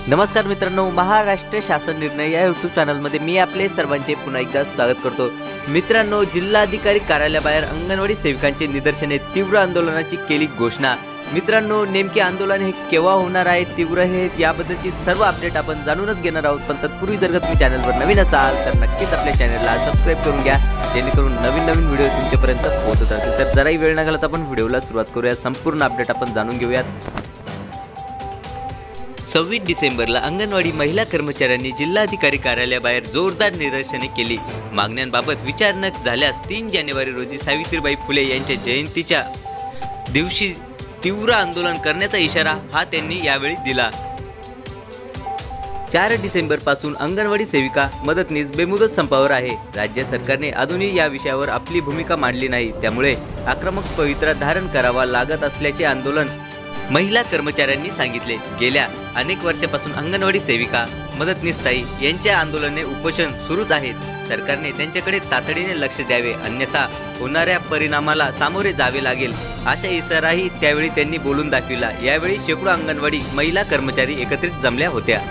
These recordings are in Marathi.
नमस्कार मित्रांनो, महाराष्ट्र शासन निर्णय या यूट्यूब चॅनलमध्ये मी आपले सर्वांचे पुन्हा एकदा स्वागत करतो। मित्रांनो, जिल्हाधिकारी कार्यालयाबाहेर अंगणवाडी सेविकांचे निदर्शने, तीव्र आंदोलनाची केली घोषणा। मित्रांनो, नेमके आंदोलन हे केव्हा होणार आहे, तीव्र हे याबद्दलची सर्व अपडेट आपण जाणूनच घेणार आहोत। पण तत्पूर्वी जर तुम्ही चॅनलवर नवीन असाल तर नक्कीच आपल्या चॅनलला सबस्क्राइब करून घ्या, जेणेकरून नवीन व्हिडिओ तुमच्यापर्यंत पोहोचत राहतील। तर जराही वेळ न घालवता आपण व्हिडिओला सुरुवात करूया। संपूर्ण अपडेट आपण जाणून घेऊयात। 26 डिसेंबरला अंगणवाडी महिला कर्मचाऱ्यांनी जिल्हाधिकारी कार्यालयाबाहेर जोरदार निदर्शने केली। मागण्यांबाबत विचार न झाल्यास 3 जानेवारी रोजी सावित्रीबाई फुले यांच्या जयंतीच्या दिवशी तीव्र आंदोलन करण्याचा इशारा त्यांनी यावेळी दिला। 4 डिसेंबर पासून अंगणवाडी सेविका मदतनीस बेमुदत संपावर आहे। राज्य सरकारने अजूनही या विषयावर आपली भूमिका मांडली नाही, त्यामुळे आक्रमक पवित्रा धारण करावा लागत असल्याचे आंदोलन महिला कर्मचाऱ्यांनी सांगितले। गेल्या अनेक वर्षापासून अंगणवाडी सेविका मदतनीसताई यांच्या आंदोलने उपोषण सुरूच आहेत। सरकारने त्यांच्याकडे तातडीने लक्ष द्यावे, अन्यथा होणाऱ्या परिणामाला सामोरे जावे लागेल, अशा इशाराही त्यावेळी त्यांनी बोलून दाखविला। यावेळी शेकडो अंगणवाडी महिला कर्मचारी एकत्रित जमल्या होत्या।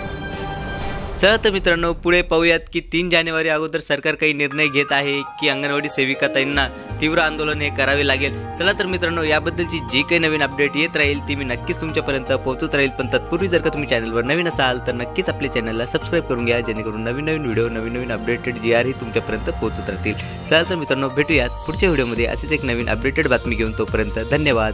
चला तर मित्रांनो, पुढे पाहूयात की 3 जानेवारी अगोदर सरकार काही निर्णय घेत आहे की अंगणवाडी सेविकाताईंना तीव्र आंदोलन हे करावे लागेल। चला तर मित्रांनो, याबद्दलची जी काही नवीन अपडेट येत राहील ती मी नक्कीच तुमच्यापर्यंत पोहोचत राहील। पण तत्पूर्वी जर का तुम्ही चॅनलवर नवीन असाल तर नक्कीच आपल्या चॅनलला सबस्क्राइब करून घ्या, जेणेकरून नवीन व्हिडिओ नवीन अपडेटेड जी ही तुमच्यापर्यंत पोहोचत राहतील। चला तर मित्रांनो, भेटूयात पुढच्या व्हिडिओमध्ये अशीच एक नवीन अपडेटेड बातमी घेऊन। तोपर्यंत धन्यवाद।